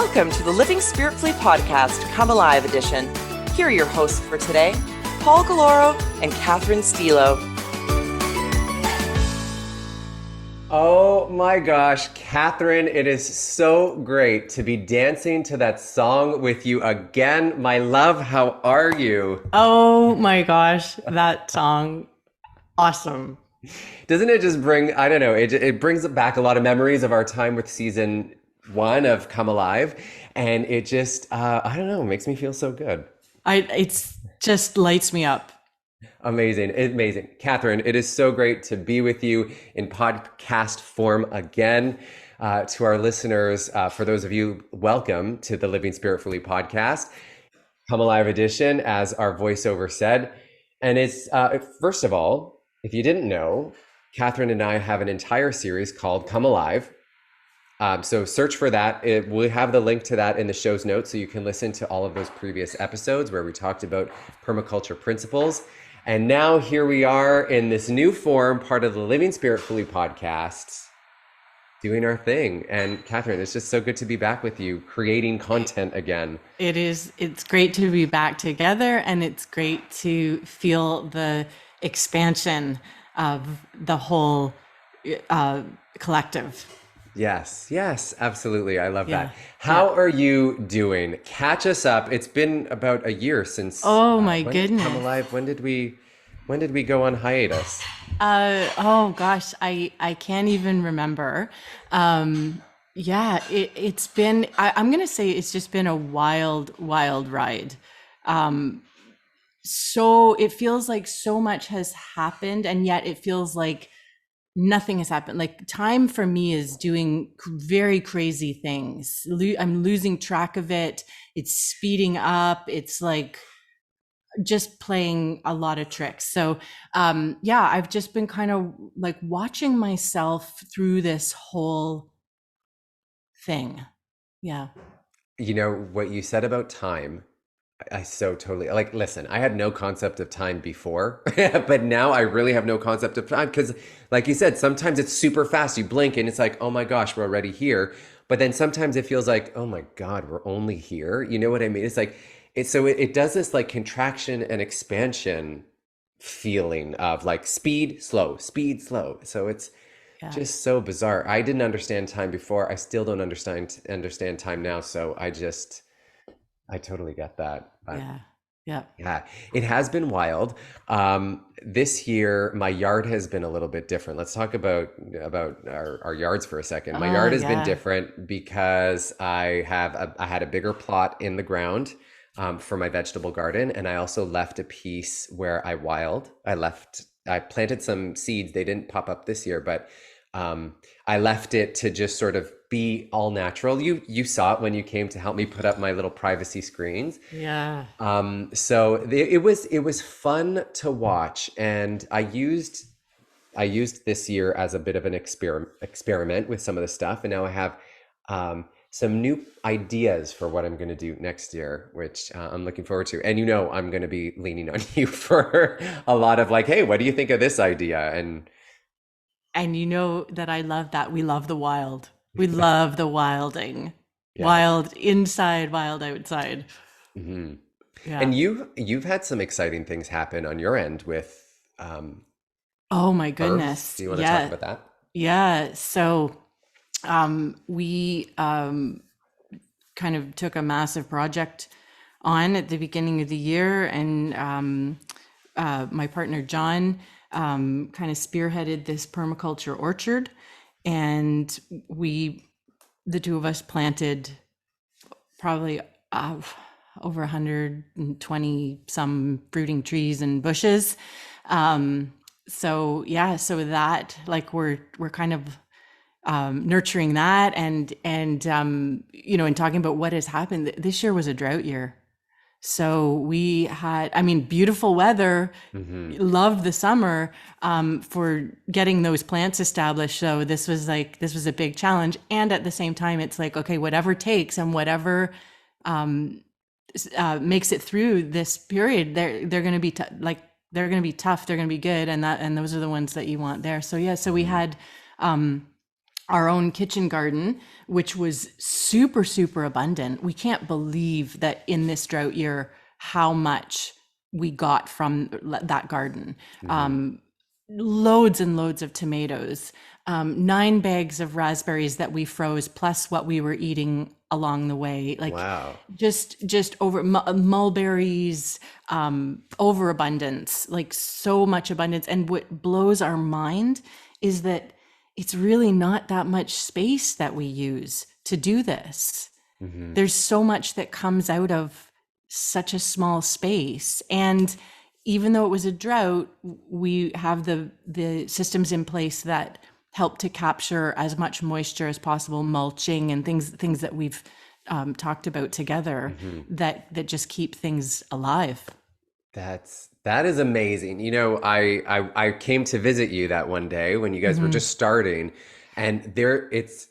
Welcome to the Living Spiritfully podcast, Come Alive edition. Here are your hosts for today, Paul Galoro and Catherine Stilo. Oh my gosh, Catherine, it is so great to be dancing to that song with you again. My love, how are you? Oh my gosh, that song, awesome. Doesn't it just bring, I don't know, it brings back a lot of memories of our time with season 1 of Come Alive. And it just, I don't know, makes me feel so good. It's just lights me up. Amazing. Amazing. Catherine, it is so great to be with you in podcast form again. To our listeners, for those of you, welcome to the Living Spiritfully podcast, Come Alive edition, as our voiceover said. And it's, first of all, if you didn't know, Catherine and I have an entire series called Come Alive. So search for that. We'll have the link to that in the show's notes, so you can listen to all of those previous episodes where we talked about permaculture principles. And now here we are in this new form, part of the Living Spiritfully podcast, doing our thing. And Catherine, it's just so good to be back with you, creating content again. It is. It's great to be back together, and it's great to feel the expansion of the whole collective. Yes, absolutely. I love that. How are you doing? Catch us up. It's been about a year since. Oh my goodness! Come Alive. When did we go on hiatus? Oh gosh, I can't even remember. It's been. I'm gonna say it's just been a wild ride. So it feels like so much has happened, and yet it feels like nothing has happened. Like, time for me is doing very crazy things. I'm losing track of it. It's speeding up. It's like just playing a lot of tricks. So I've just been kind of like watching myself through this whole thing. Yeah. You know, what you said about time, I so totally, like, listen, I had no concept of time before, but now I really have no concept of time because, like you said, sometimes it's super fast. You blink and it's like, oh my gosh, we're already here. But then sometimes it feels like, oh my God, we're only here. You know what I mean? It's like, it does this like contraction and expansion feeling of like speed, slow. So it's just so bizarre. I didn't understand time before. I still don't understand time now. So I totally get that. Yeah, it has been wild. This year, my yard has been a little bit different. Let's talk about our yards for a second. My yard has been different because I had a bigger plot in the ground for my vegetable garden, and I also left a piece where I planted some seeds. They didn't pop up this year, but I left it to just sort of be all natural. You saw it when you came to help me put up my little privacy screens. Yeah. So it was fun to watch, and I used this year as a bit of an experiment with some of the stuff, and now I have some new ideas for what I'm going to do next year, which I'm looking forward to. And I'm going to be leaning on you for a lot of like, hey, what do you think of this idea? And you know that I love that. We love the wild. We love the wilding. Yeah. Wild inside, wild outside. Mm-hmm. Yeah. And you've had some exciting things happen on your end with oh my goodness. Earth. Do you want to talk about that? Yeah. So we kind of took a massive project on at the beginning of the year, and my partner John kind of spearheaded this permaculture orchard, and the two of us planted probably over 120 some fruiting trees and bushes. So that, like, we're kind of nurturing that, and and talking about what has happened. This year was a drought year. So we had, beautiful weather, loved the summer for getting those plants established. So this was a big challenge. And at the same time, it's like, okay, whatever takes and whatever makes it through this period, they're going to be they're going to be tough. They're going to be good. And those are the ones that you want there. So, yeah, so we had our own kitchen garden, which was super, super abundant. We can't believe that in this drought year, how much we got from that garden. Hmm. Loads and loads of tomatoes, 9 bags of raspberries that we froze, plus what we were eating along the way. Like Wow. just over mulberries, overabundance, like so much abundance. And what blows our mind is that it's really not that much space that we use to do this. Hmm. There's so much that comes out of such a small space. And even though it was a drought, we have the systems in place that help to capture as much moisture as possible, mulching and things that we've talked about together, Hmm. that just keep things alive. That is amazing. You know, I came to visit you that one day when you guys were Hmm. just starting, and there it's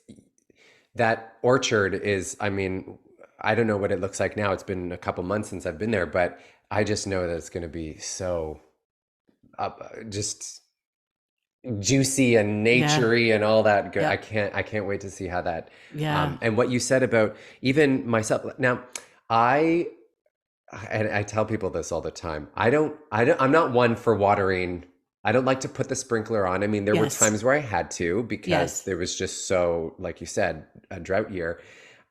that orchard is, I mean, I don't know what it looks like now. It's been a couple months since I've been there, but I just know that it's going to be so just juicy and Yeah, naturey and all that good. yeah, I can't wait to see how that yeah, and what you said about even myself. Now, I and I tell people this all the time. I'm not one for watering. I don't like to put the sprinkler on. I mean, there were yes, times where I had to because yes, there was just so, like you said, a drought year.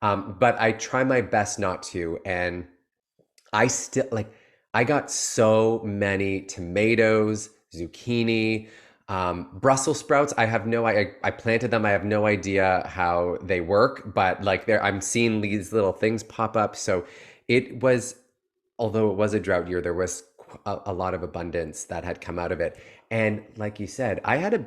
But I try my best not to. And I still like, I got so many tomatoes, zucchini, Brussels sprouts. I planted them. I have no idea how they work, but like I'm seeing these little things pop up. So it was, although it was a drought year, there was a lot of abundance that had come out of it. And like you said,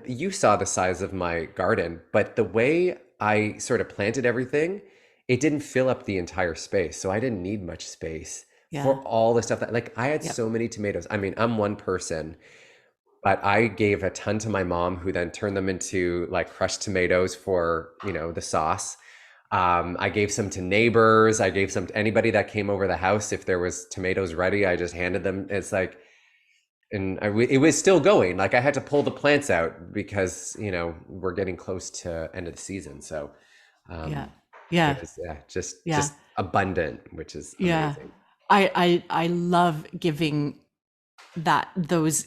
you saw the size of my garden, but the way I sort of planted everything, it didn't fill up the entire space. So I didn't need much space for yeah, all the stuff that, like, I had yep, so many tomatoes. I mean, I'm one person, but I gave a ton to my mom, who then turned them into like crushed tomatoes for, the sauce. I gave some to neighbors. I gave some to anybody that came over the house. If there was tomatoes ready, I just handed them. It's like, it was still going. Like I had to pull the plants out because, we're getting close to end of the season. So, yeah, um, it yeah, was, yeah, just yeah, abundant, which is yeah. amazing. I love giving those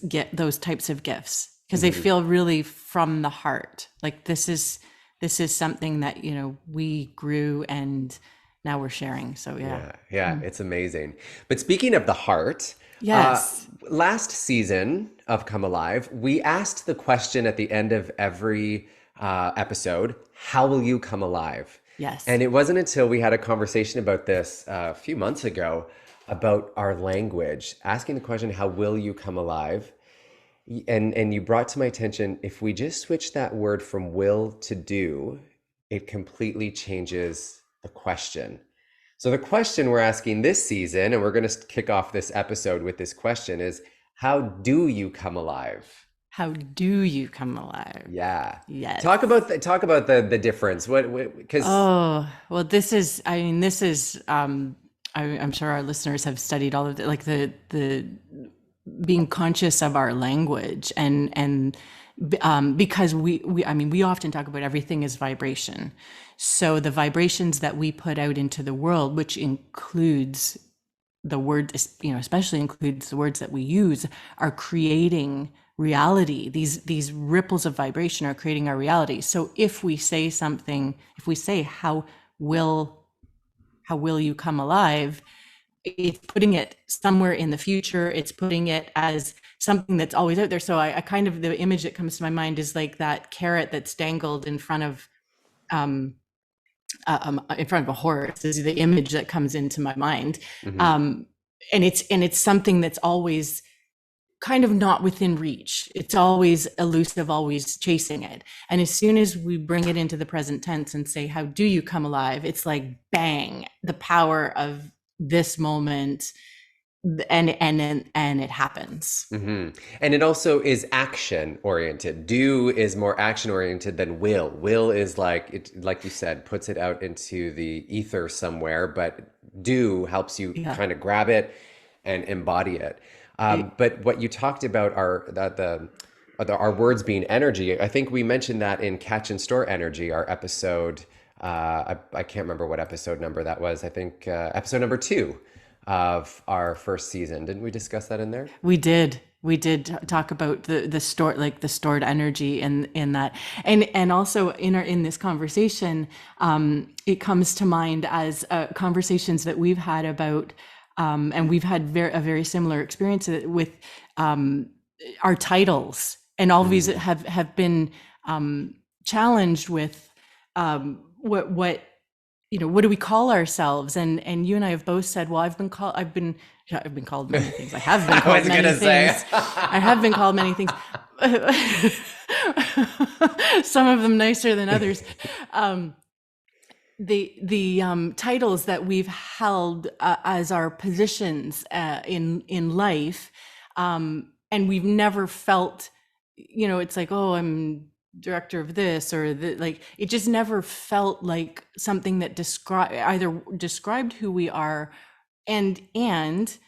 types of gifts because they Hmm. feel really from the heart. Like this is something that we grew and now we're sharing. So yeah. Yeah, yeah, Mm. it's amazing. But speaking of the heart, uh, Yes. last season of Come Alive, we asked the question at the end of every episode, how will you come alive? Yes. And it wasn't until we had a conversation about this a few months ago about our language, asking the question, how will you come alive? And you brought to my attention, if we just switch that word from will to do, it completely changes the question. So the question we're asking this season, and we're going to kick off this episode with this question, is how do you come alive? How do you come alive? Yeah. Yes. Talk about the difference. What because Oh, well, this is, I'm sure our listeners have studied all of the, like the being conscious of our language and because we often talk about everything as vibration. So the vibrations that we put out into the world, which includes the word, especially includes the words that we use, are creating reality. These ripples of vibration are creating our reality. So if we say something, if we say will how will you come alive, it's putting it somewhere in the future. It's putting it as something that's always out there. So I kind of, the image that comes to my mind is like that carrot that's dangled um, in front of a horse is the image that comes into my mind. Mhm. Um, and it's something that's always kind of not within reach. It's always elusive, always chasing it. And as soon as we bring it into the present tense and say, how do you come alive? It's like bang, the power of this moment, and it happens. And it also is action oriented. Do is more action oriented than will. Will is like it, like you said, puts it out into the ether somewhere, but do helps you Yeah. kind of grab it and embody it. It- But what you talked about are that our words being energy. I think we mentioned that in Catch and Store Energy, our episode. I can't remember what episode number that was. I think episode number 2 of our first season. Didn't we discuss that in there? We did. We did talk about the stored, like the stored energy in that, and also in this conversation, it comes to mind as conversations that we've had about, and we've had a very similar experience with our titles, and all of these have been challenged with what what do we call ourselves? And you and I have both said, well, I've been called many things. I have been called many things. I have been called many things. Some of them nicer than others. The titles that we've held as our positions in life, and we've never felt, it's like, oh, I'm director of this or like, it just never felt like something that described who we are, and it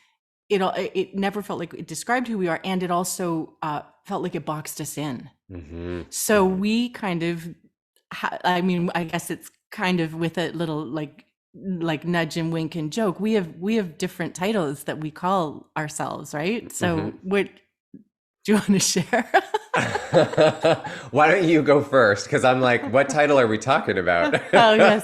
never felt like it described who we are, and it also felt like it boxed us in. So we kind of I guess it's kind of with a little like nudge and wink and joke, we have different titles that we call ourselves, right? So what do you want to share? Why don't you go first? Because I'm like, what title are we talking about? Oh, yes.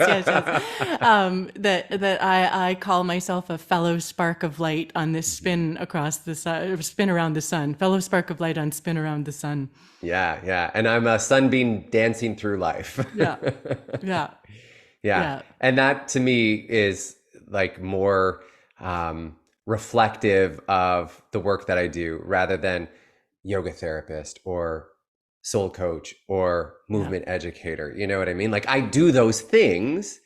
That I call myself a fellow spark of light on this spin around the sun. Fellow spark of light on spin around the sun. Yeah. And I'm a sunbeam dancing through life. Yeah. And that to me is like more reflective of the work that I do, rather than yoga therapist or soul coach or movement educator. You know what I mean? Like, I do those things,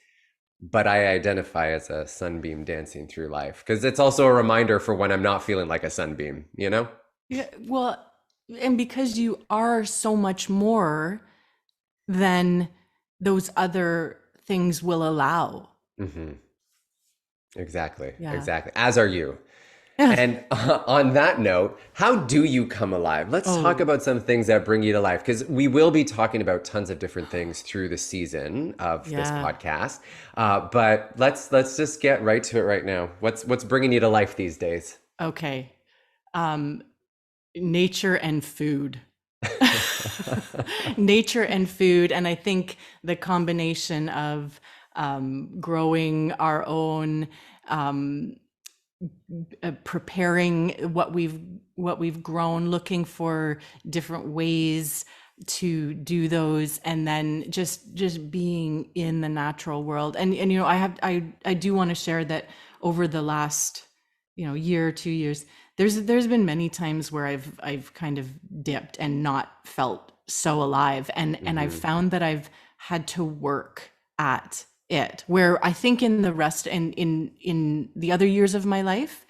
but I identify as a sunbeam dancing through life, because it's also a reminder for when I'm not feeling like a sunbeam, Yeah. Well, and because you are so much more than those other things will allow. Exactly. As are you. And on that note, how do you come alive? Let's talk about some things that bring you to life, because we will be talking about tons of different things through the season of this podcast. But let's just get right to it right now. What's bringing you to life these days? Okay. Nature and food. Nature and food. And I think the combination of growing our own, preparing what we've grown, looking for different ways to do those, and then just being in the natural world. And I do want to share that over the last year or 2 years, there's been many times where I've kind of dipped and not felt so alive, and I've found that I've had to work at it, where I think in the rest and in the other years of my life,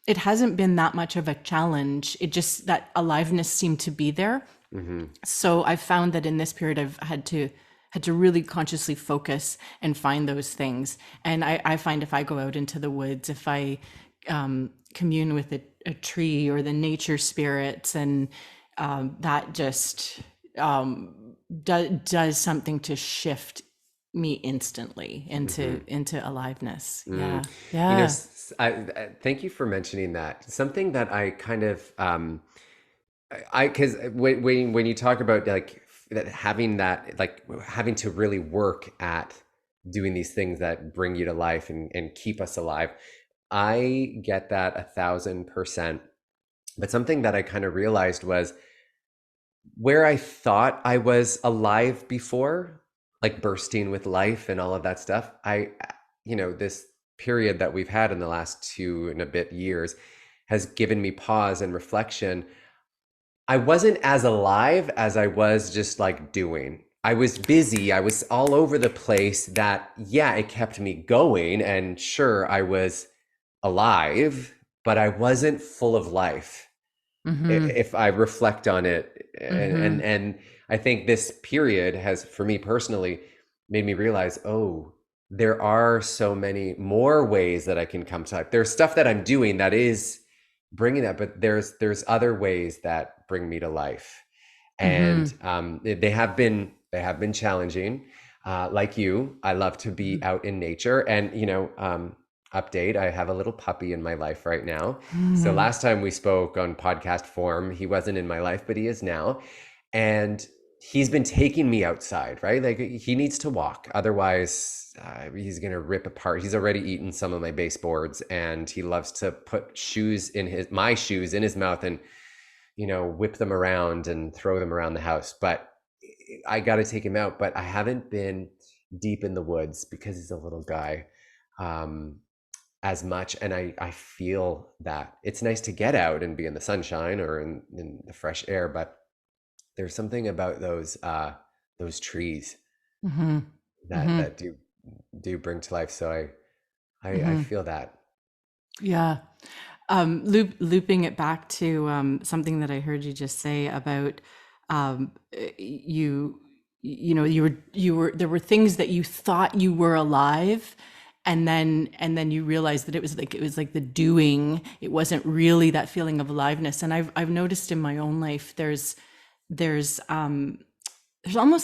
it hasn't been that much of a challenge. It just, that aliveness seemed to be there. So I found that in this period I've had to really consciously focus and find those things. And I find if I go out into the woods, if I commune with a tree or the nature spirits, and that just does something to shift me instantly into aliveness. Thank you for mentioning that. Something that I kind of because when you talk about like having to really work at doing these things that bring you to life and keep us alive, I get that 1,000%. But something that I kind of realized was, where I thought I was alive before, like bursting with life and all of that stuff, this period that we've had in the last 2 and a bit years has given me pause and reflection. I wasn't as alive as I was just like doing. I was busy. I was all over the place. That, it kept me going. And sure, I was alive, but I wasn't full of life. If I reflect on it. And I think this period has, for me personally, made me realize, there are so many more ways that I can come to life. There's stuff that I'm doing that is bringing that, but there's other ways that bring me to life. And they have been challenging. Like you, I love to be out in nature, and update, I have a little puppy in my life right now. So last time we spoke on podcast form, he wasn't in my life, but he is now. And he's been taking me outside, right? Like he needs to walk. Otherwise, he's going to rip apart. He's already eaten some of my baseboards, and he loves to put my shoes in his mouth and, whip them around and throw them around the house. But I got to take him out, but I haven't been deep in the woods because he's a little guy. As much, and I feel that it's nice to get out and be in the sunshine or in the fresh air, but there's something about those trees that do bring to life. So I feel that. Yeah. Looping it back to something that I heard you just say about you were there were things that you thought you were alive, and then you realized that it was like the doing. It wasn't really that feeling of aliveness. And I've noticed in my own life there's almost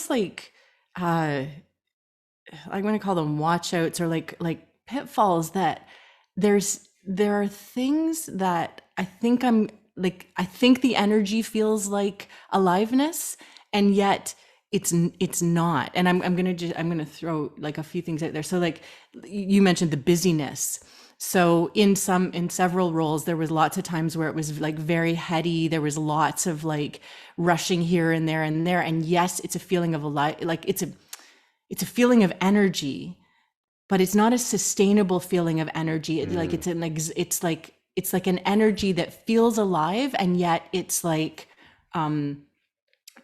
like I'm going to call them watchouts, or like pitfalls, that there are things that I think I think the energy feels like aliveness, and yet it's not. And I'm going to throw like a few things out there. So like you mentioned the busyness. So in several roles, there was lots of times where it was like very heady. There was lots of like rushing here and there and there. And yes, it's a feeling of like it's a feeling of energy, but it's not a sustainable feeling of energy. Like it's like an energy that feels alive, and yet it's like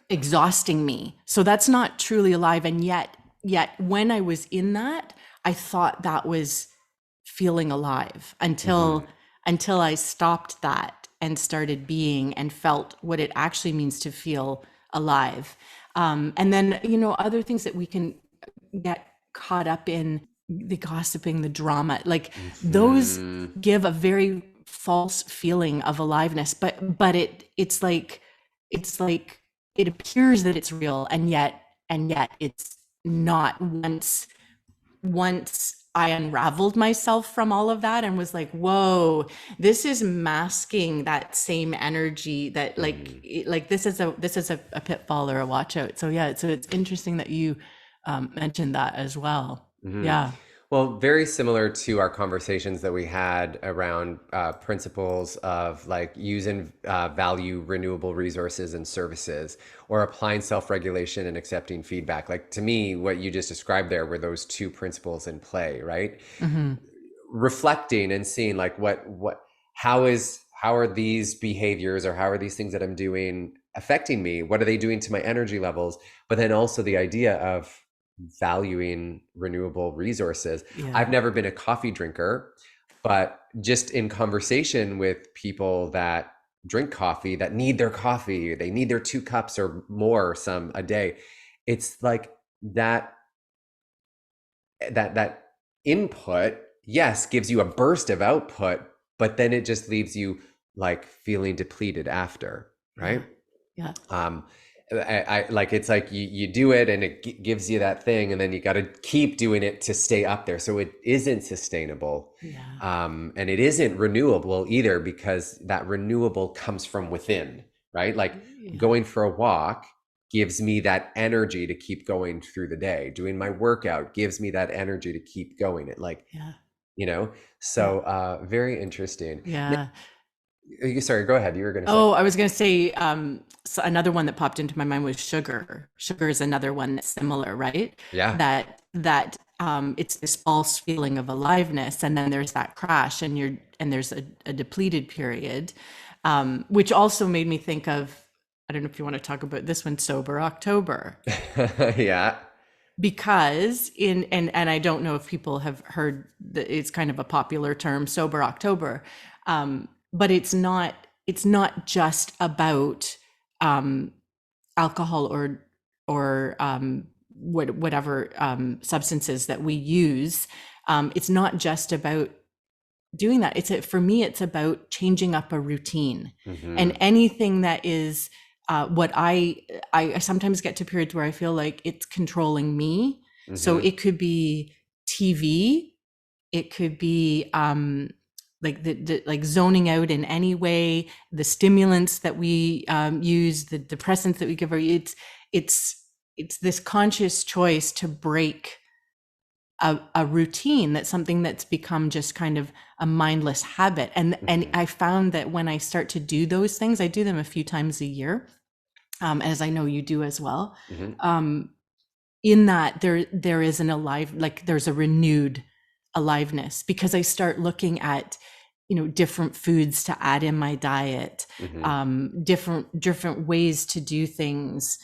exhausting me. So that's not truly alive. And yet when I was in that, I thought that was feeling alive until I stopped that and started being and felt what it actually means to feel alive. And then, other things that we can get caught up in, the gossiping, the drama, like those give a very false feeling of aliveness, but it's like it appears that it's real, and yet it's not. Once I unraveled myself from all of that and was like, whoa, this is masking that same energy that like this is a pitfall or a watch out. So yeah, so it's interesting that you mentioned that as well. Yeah. Well, very similar to our conversations that we had around principles of like using value renewable resources and services, or applying self-regulation and accepting feedback. Like to me, what you just described there were those two principles in play, right? Reflecting and seeing like how are these behaviors, or how are these things that I'm doing affecting me? What are they doing to my energy levels? But then also the idea of valuing renewable resources. Yeah. I've never been a coffee drinker, but just in conversation with people that drink coffee, that need their coffee, they need their 2 cups or more some a day. It's like that input, yes, gives you a burst of output, but then it just leaves you like feeling depleted after, right? Yeah. I like, it's like you do it and it gives you that thing, and then you got to keep doing it to stay up there. So it isn't sustainable. Yeah. And it isn't renewable either, because that renewable comes from within, right? Like going for a walk gives me that energy to keep going through the day. Doing my workout gives me that energy to keep going. It like, so very interesting. Yeah. Now, sorry, go ahead. You were going to say. Oh, I was going to say, so another one that popped into my mind was sugar. Sugar is another one that's similar, right? Yeah. That it's this false feeling of aliveness, and then there's that crash, and there's a depleted period, which also made me think of, I don't know if you want to talk about this one, Sober October. Yeah. Because and I don't know if people have heard that it's kind of a popular term, Sober October. But it's not just about alcohol or whatever substances that we use. It's not just about doing that. For me, it's about changing up a routine, and anything that is what I sometimes get to periods where I feel like it's controlling me. So Mm-hmm. it could be TV, it could be like the like zoning out in any way, the stimulants that we use, the depressants that we give her. It's it's this conscious choice to break a routine, that's something that's become just kind of a mindless habit. And Mm-hmm. I found that when I start to do those things, I do them a few times a year, as I know you do as well. Mm-hmm. Um, in that there is an alive, like there's a renewed aliveness, because I start looking at, different foods to add in my diet, Mm-hmm. different ways to do things,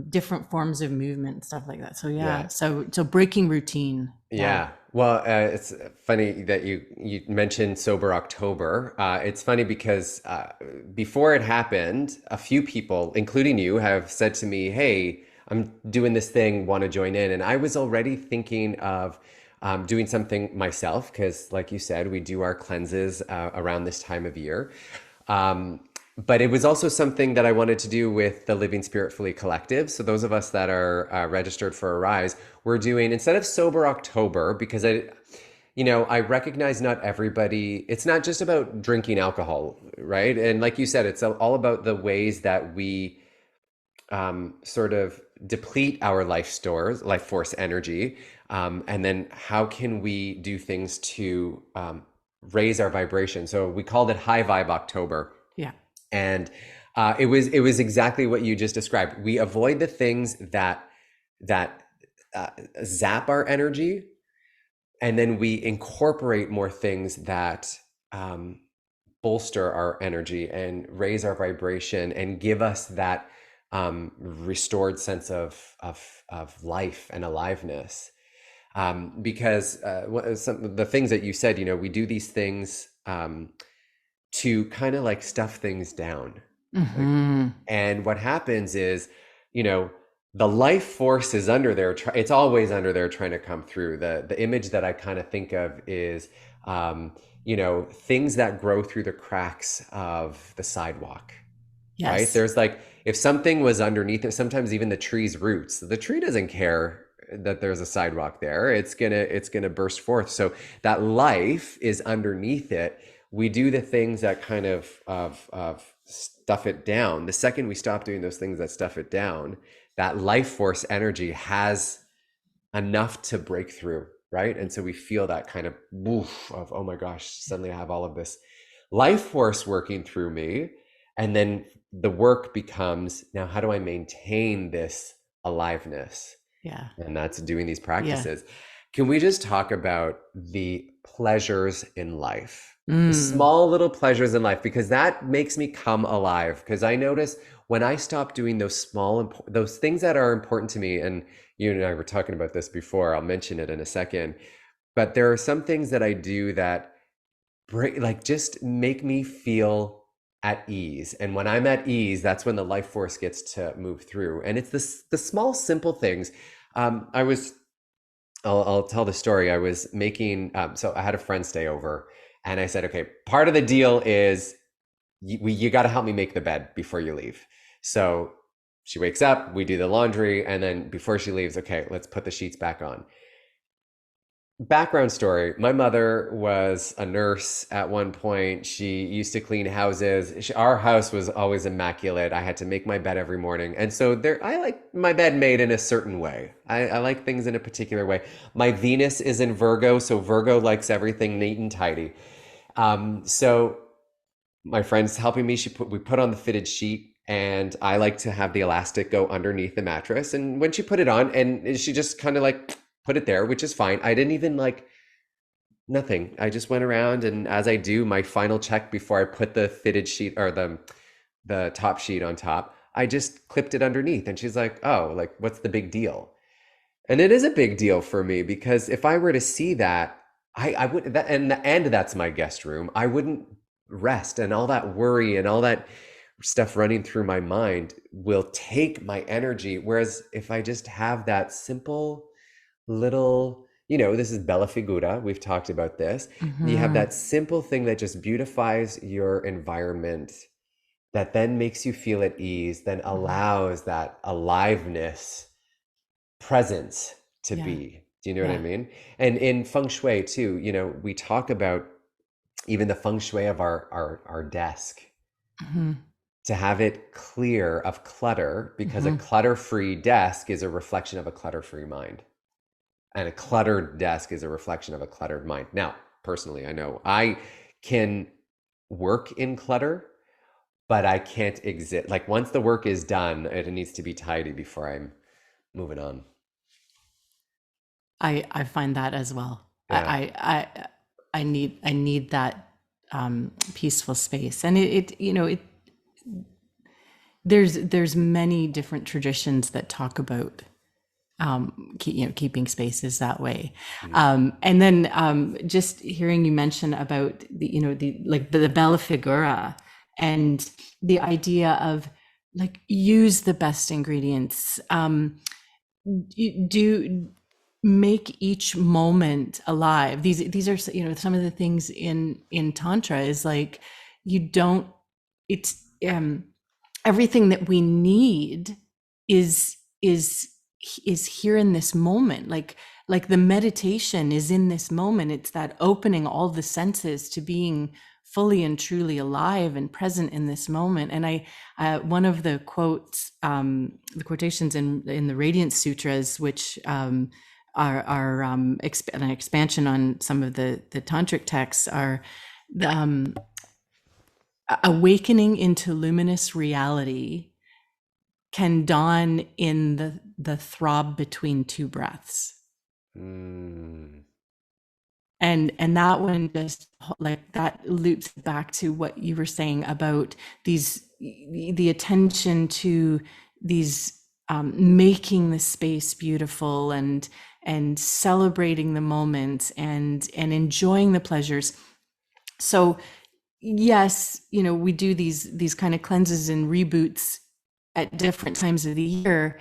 different forms of movement, stuff like that. So yeah, Yeah. so breaking routine. Yeah. Yeah. Well, it's funny that you mentioned Sober October. It's funny because before it happened, a few people, including you, have said to me, "Hey, I'm doing this thing. Want to join in?" And I was already thinking of doing something myself because, like you said, we do our cleanses around this time of year. Um, but it was also something that I wanted to do with the Living Spiritfully Collective. So those of us that are registered for Arise, we're doing, instead of Sober October, because I recognize not everybody, it's not just about drinking alcohol, right? And like you said, it's all about the ways that we sort of deplete our life force energy. And then how can we do things to raise our vibration? So we called it High Vibe October. Yeah. And it was exactly what you just described. We avoid the things that zap our energy, and then we incorporate more things that um, bolster our energy and raise our vibration and give us that restored sense of life and aliveness. Because some of the things that you said, we do these things to kind of like stuff things down. Like, Hmm. and what happens is, you know, the life force is under there. It's always under there trying to come through. The image that I kind of think of is, things that grow through the cracks of the sidewalk, right? Yes. There's like, if something was underneath it, sometimes even the tree's roots, the tree doesn't care that there's a sidewalk there. It's gonna burst forth. So that life is underneath it. We do the things that kind of stuff it down. The second we stop doing those things that stuff it down, that life force energy has enough to break through, right? And so we feel that kind of woof of, oh my gosh, suddenly I have all of this life force working through me. And then the work becomes, now how do I maintain this aliveness? Yeah. And that's doing these Yeah. practices. Can we just talk about the pleasures in life? The Mm. small little pleasures in life, because that makes me come alive. Because I notice when I stop doing those things that are important to me, and you and I were talking about this before, I'll mention it in a second, but there are some things that I do that just make me feel at ease. And when I'm at ease, that's when the life force gets to move through. And it's the small, simple things. I was, I'll tell the story. I was making, so I had a friend stay over, and I said, okay, part of the deal is you got to help me make the bed before you leave. So she wakes up, we do the laundry, and then before she leaves, okay, let's put the sheets back on. Background story. My mother was a nurse at one point. She used to clean houses. Our house was always immaculate. I had to make my bed every morning. And so I like my bed made in a certain way. I like things in a particular way. My Venus is in Virgo, so Virgo likes everything neat and tidy. So my friend's helping me. We put on the fitted sheet, and I like to have the elastic go underneath the mattress. And when she put it on, and she just kind of like put it there, which is fine. I didn't even like nothing. I just went around, and as I do my final check before I put the fitted sheet or the top sheet on top, I just clipped it underneath. And she's like, "Oh, like what's the big deal?" And it is a big deal for me because if I were to see that, I would that and that's my guest room. I wouldn't rest, and all that worry and all that stuff running through my mind will take my energy. Whereas if I just have that simple little, this is Bella Figura. We've talked about this. You have Hmm. that simple thing that just beautifies your environment that then makes you feel at ease, then Mhm. allows that aliveness, presence to Yeah. be. Do you know what I Yeah. mean? And in feng shui too, we talk about even the feng shui of our desk, Mhm. to have it clear of clutter, because a Mhm. clutter-free desk is a reflection of a clutter-free mind. And a cluttered desk is a reflection of a cluttered mind. Now, personally, I know I can work in clutter, but I can't exist. Like once the work is done, it needs to be tidy before I'm moving on. I find that as well. Yeah. I need that peaceful space, and it there's many different traditions that talk about keeping spaces that way. Mhm. And then just hearing you mention about the bella figura and the idea of like use the best ingredients. Do make each moment alive. These are some of the things in tantra is like you don't it's everything that we need is is is here in this moment, like the meditation is in this moment. It's that opening all the senses to being fully and truly alive and present in this moment. And I one of the quotes, the quotations in the Radiance Sutras, which are an expansion on some of the tantric texts, are the, awakening into luminous reality can dawn in the throb between two breaths. Mm. And that one just like that loops back to what you were saying about the attention to these, making the space beautiful and celebrating the moments and enjoying the pleasures. So yes, we do these kind of cleanses and reboots at different times of the year.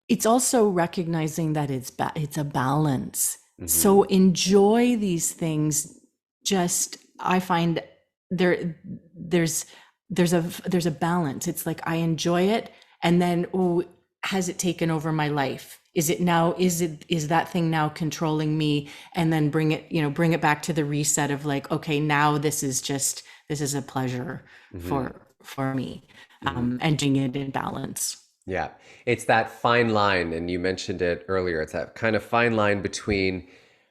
It's also recognizing that it's a balance. So Hmm. enjoy these things. Just I find there there's there's a balance. It's like I enjoy it, and then, oh, has it taken over my life? Is that thing now controlling me? And then bring it back to the reset of like, okay, now this is a pleasure Hmm. for me, Hmm. and doing it in balance. Yeah. It's that fine line, and you mentioned it earlier. It's that kind of fine line between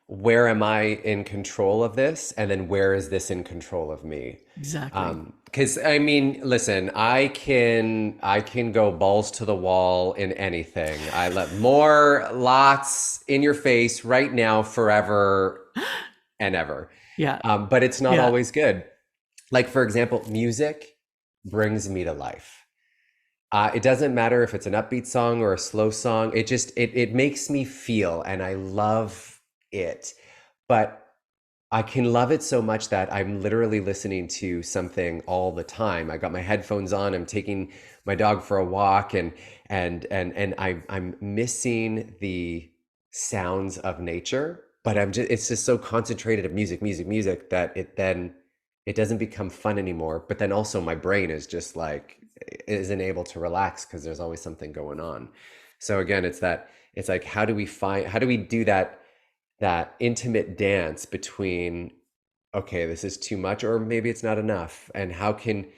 where am I in control of this, and then where is this in control of me? Exactly. Because I mean, listen, I can go balls to the wall in anything. I let more lots in your face right now, forever and ever. Yeah. But it's not Yeah. always good. Like for example, music brings me to life. It doesn't matter if it's an upbeat song or a slow song. It makes me feel, and I love it. But I can love it so much that I'm literally listening to something all the time. I got my headphones on. I'm taking my dog for a walk, and I'm missing the sounds of nature. But it's just so concentrated of music, music, music that it doesn't become fun anymore. But then also my brain is just like isn't able to relax because there's always something going on. So again, it's like how do we do that intimate dance between, okay, this is too much or maybe it's not enough, and how can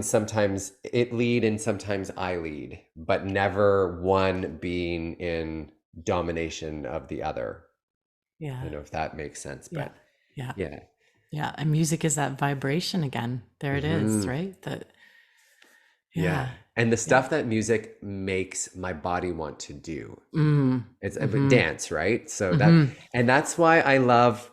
sometimes it lead and sometimes I lead, but never one being in domination of the other. I Yeah. don't know if that makes sense, Yeah. but Yeah. yeah. Yeah. And music is that vibration again. There it is, Hmm. right? That, Yeah, yeah. and the Yeah. stuff that music makes my body want to do, Mm. it's a Mm-hmm. dance, right? So Mm-hmm. that's why I love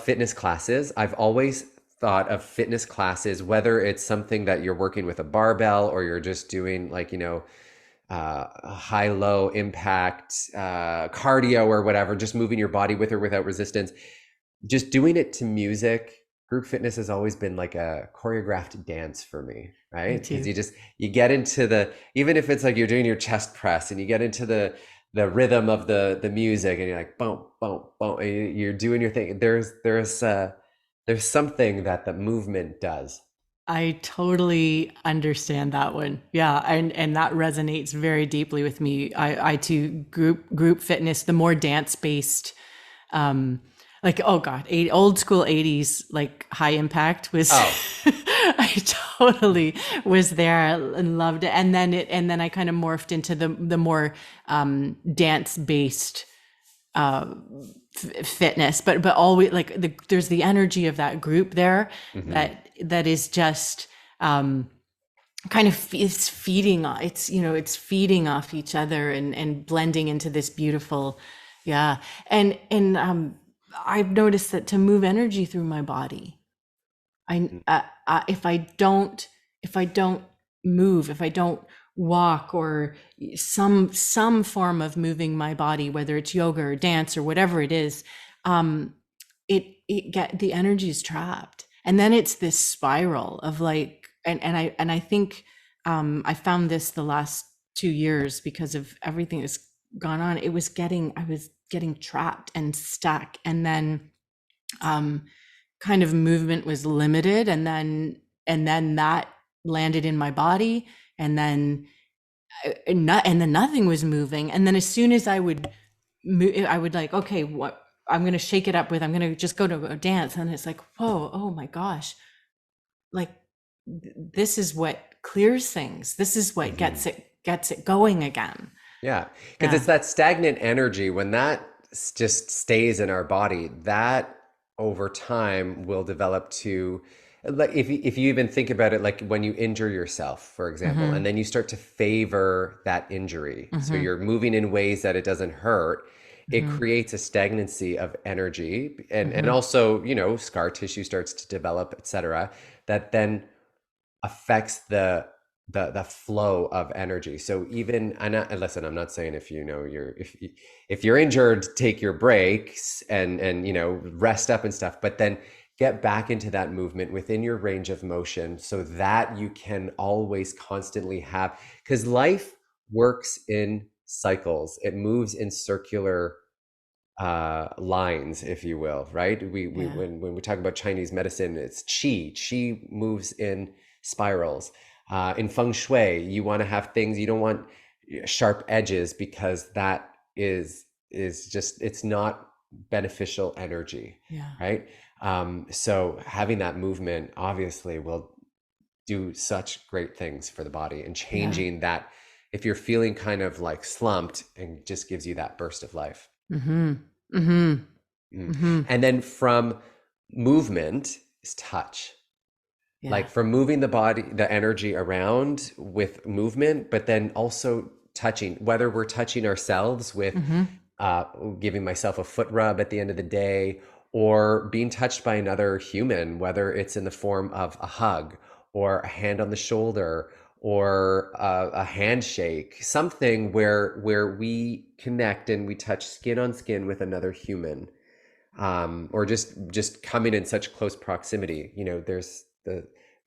fitness classes. I've always thought of fitness classes, whether it's something that you're working with a barbell or you're just doing like, high low impact cardio or whatever, just moving your body with or without resistance, just doing it to music. Group fitness has always been like a choreographed dance for me, Me right? Because too. you get into the, even if it's like you're doing your chest press and you get into the rhythm of the music and you're like boom boom boom, and you're doing your thing. There's something that the movement does. I totally understand that one. Yeah, and that resonates very deeply with me. I too group fitness, the more dance based, like oh god, old school 80s like high impact was Oh, I totally was there and loved it. And then I kind of morphed into the more dance based fitness, but always like there's the energy of that group there hmm, that is just kind of it's feeding it's it's feeding off each other and blending into this beautiful, yeah. And I've noticed that to move energy through my body, if I don't move, if I don't walk or some form of moving my body, whether it's yoga or dance or whatever it is, um, it get the energy is trapped, and then it's this spiral of like, and I think I found this the last 2 years because of everything that's gone on. I was getting trapped and stuck, and then um kind of movement was limited, and then that landed in my body, and then and then nothing was moving, and then as soon as I would move, I would like, okay, what I'm going to shake it up with, I'm going to just go to a dance, and it's like, whoa, oh my gosh, like this is what clears things, this is what hmm. gets it going again. Yeah, because Yeah. it's that stagnant energy when that just stays in our body, that over time will develop to, like if you even think about it, like when you injure yourself, for example, Mm-hmm. and then you start to favor that injury, so Mm-hmm. you're moving in ways that it doesn't hurt, it Mm-hmm. creates a stagnancy of energy, and Mm-hmm. also, scar tissue starts to develop, etc., that then affects the flow of energy. So even, and listen, I'm not saying if if you're injured, take your breaks and rest up and stuff, but then get back into that movement within your range of motion so that you can always constantly have, because life works in cycles. It moves in circular lines, if you will, right? We Yeah. when we talk about Chinese medicine, it's qi. Qi moves in spirals. In feng shui, you want to have things, you don't want sharp edges because that is just, it's not beneficial energy, Yeah. right? So having that movement obviously will do such great things for the body, and Yeah. changing that if you're feeling kind of like slumped, and just gives you that burst of life. Mm-hmm. Mm-hmm. Mm. Mm-hmm. And then from movement is touch. Yeah. Like from moving the body, the energy around with movement, but then also touching, whether we're touching ourselves with Mm-hmm. uh, giving myself a foot rub at the end of the day, or being touched by another human, whether it's in the form of a hug or a hand on the shoulder or a handshake, something where we connect and we touch skin on skin with another human, or just coming in such close proximity.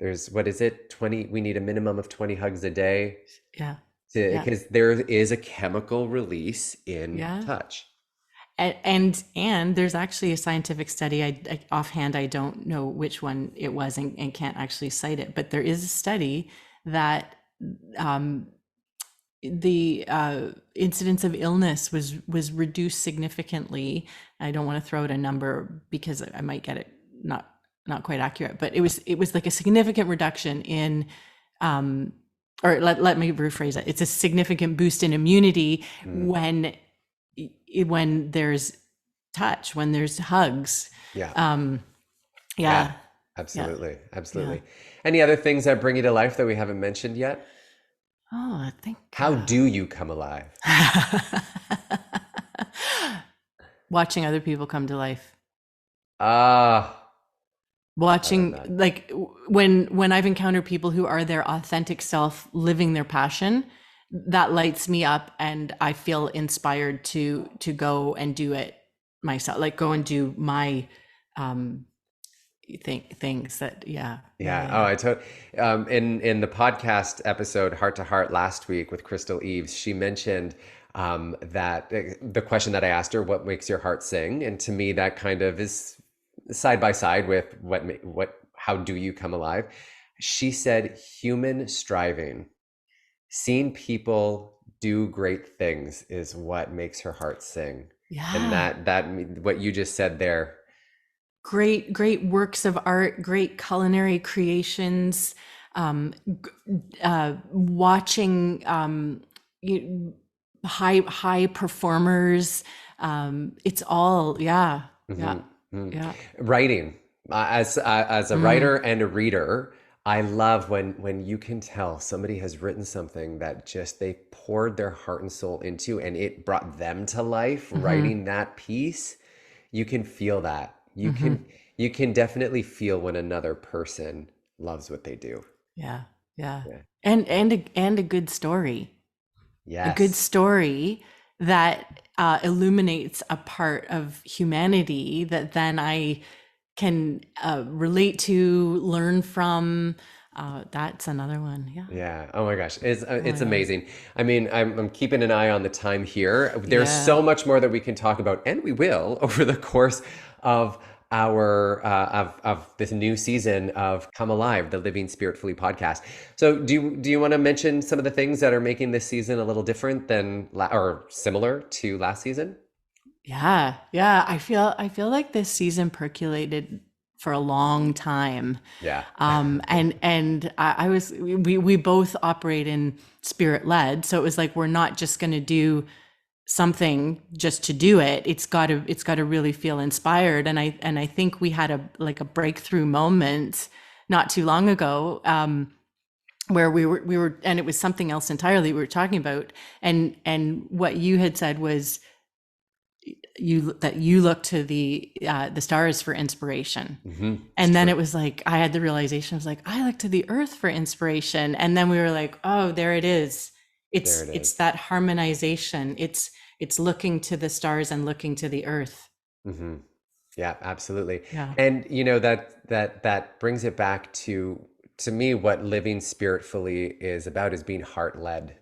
There's what is it, 20, we need a minimum of 20 hugs a day, Yeah. to Yeah. because there is a chemical release in Yeah. touch. And there's actually a scientific study. I offhand I don't know which one it was, and can't actually cite it, but there is a study that um, the incidence of illness was reduced significantly. I don't want to throw out a number because I might get it not quite accurate, but it was like a significant reduction in um, or let me rephrase it. It's a significant boost in immunity Mm, when there's touch, when there's hugs. yeah, Um, yeah, yeah, yeah, absolutely, yeah. absolutely. Any other things that bring you to life that we haven't mentioned yet? Oh, I think How do you come alive? watching other people come to life. Ah, I love Watching, that. like when I've encountered people who are their authentic self, living their passion, that lights me up, and I feel inspired to go and do it myself. Like go and do my um things that, yeah, yeah, Yeah. Oh, yeah. I told in the podcast episode Heart to Heart last week with Crystal Eves, she mentioned that the question that I asked her, what makes your heart sing? And to me, that kind of is side by side with what how do you come alive? She said, human striving, seeing people do great things is what makes her heart sing. And Yeah. what you just said there. Great works of art, great culinary creations, watching high performers. It's all, yeah, yeah, Mhm, mhm. yeah. Writing. As a Mm, writer and a reader, I love when you can tell somebody has written something that just they poured their heart and soul into, and it brought them to life. hmm Writing that piece, you can feel that. hmm You can definitely feel when another person loves what they do. Yeah, yeah. Yeah. And a good story. A good Yes. story that illuminates a part of humanity that then I can relate to, learn from. That's another one. Yeah. Yeah. Oh my gosh. Oh It's yeah. amazing. I mean, I'm keeping an eye on the time here. There's Yeah. so much more that we can talk about, and we will over the course of our of this new season of Come Alive, the Living Spiritfully podcast. So, do you want to mention some of the things that are making this season a little different than or similar to last season? Yeah. Yeah. I feel like this season percolated for a long time. Yeah. We both operate in spirit led. So it was like, we're not just going to do something just to do it. It's got to really feel inspired. And I think we had a breakthrough moment not too long ago, where we were, and it was something else entirely we were talking about. And what you had said was you look to the stars for inspiration. It's And then true. it was like, I had the realization, I was like, I look to the earth for inspiration. And then we were like, oh, there it is. There it It's is. that harmonization. It's looking to the stars and looking to the earth. Hmm. Yeah, absolutely. Yeah. And you know that brings it back to me what living spiritfully is about is being heart led.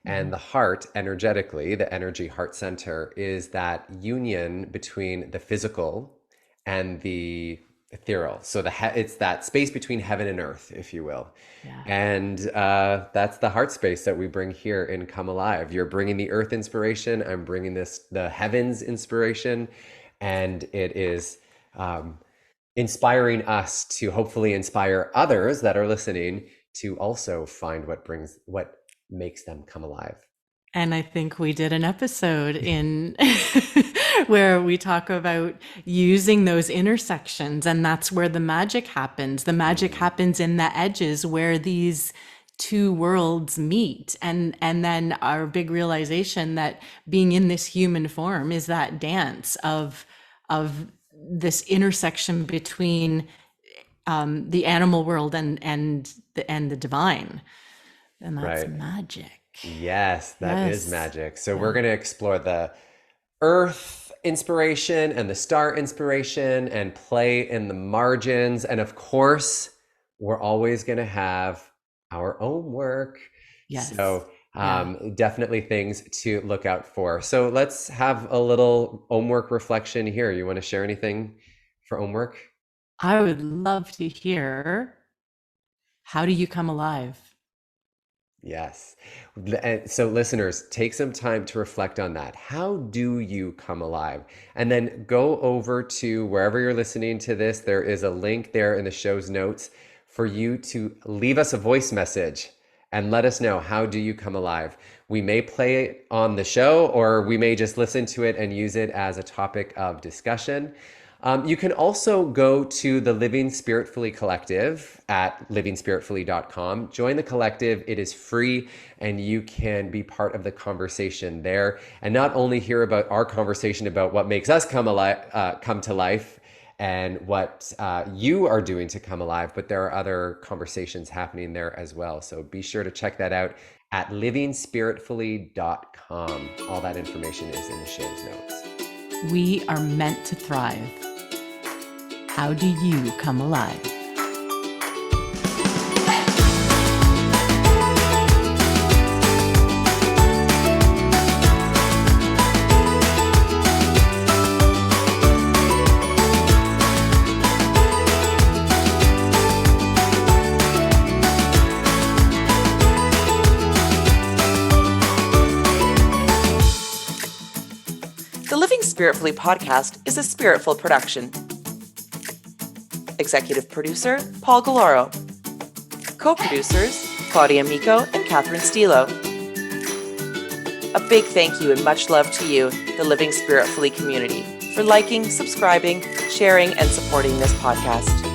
And Mhm. the heart, energetically, the energy heart center is that union between the physical and the ethereal. So it's that space between heaven and earth, if you will. Yeah. And that's the heart space that we bring here in Come Alive. You're bringing the earth inspiration. I'm bringing the heavens inspiration. And it is um, inspiring us to hopefully inspire others that are listening to also find what makes them come alive. And I think we did an episode in where we talk about using those intersections, and that's where the magic happens. The magic Mhm. happens in the edges where these two worlds meet. And then our big realization that being in this human form is that dance of this intersection between the animal world and the divine. And that's Right. magic. Yes, that is Yes. magic. So we're Yeah. going to explore the earth inspiration and the star inspiration and play in the margins. And of course, we're always going to have our own work. Yes. So Yeah. definitely things to look out for. So let's have a little homework reflection here. You want to share anything for homework? I would love to hear, how do you come alive? Yes. And so, listeners, take some time to reflect on that. How do you come alive? And then go over to wherever you're listening to this. There is a link there in the show's notes for you to leave us a voice message and let us know, how do you come alive? We may play it on the show, or we may just listen to it and use it as a topic of discussion. You can also go to the Living Spiritfully Collective at livingspiritfully.com. Join the collective. It is free, and you can be part of the conversation there, and not only hear about our conversation about what makes us come to life and what you are doing to come alive, but there are other conversations happening there as well. So be sure to check that out at livingspiritfully.com. All that information is in the show's notes. We are meant to thrive. How do you come alive? Spiritfully podcast is a Spiritful production. Executive producer, Paul Galoro. Co-producers, Claudia Miko and Catherine Stilo. A big thank you and much love to you, the Living Spiritfully community, for liking, subscribing, sharing, and supporting this podcast.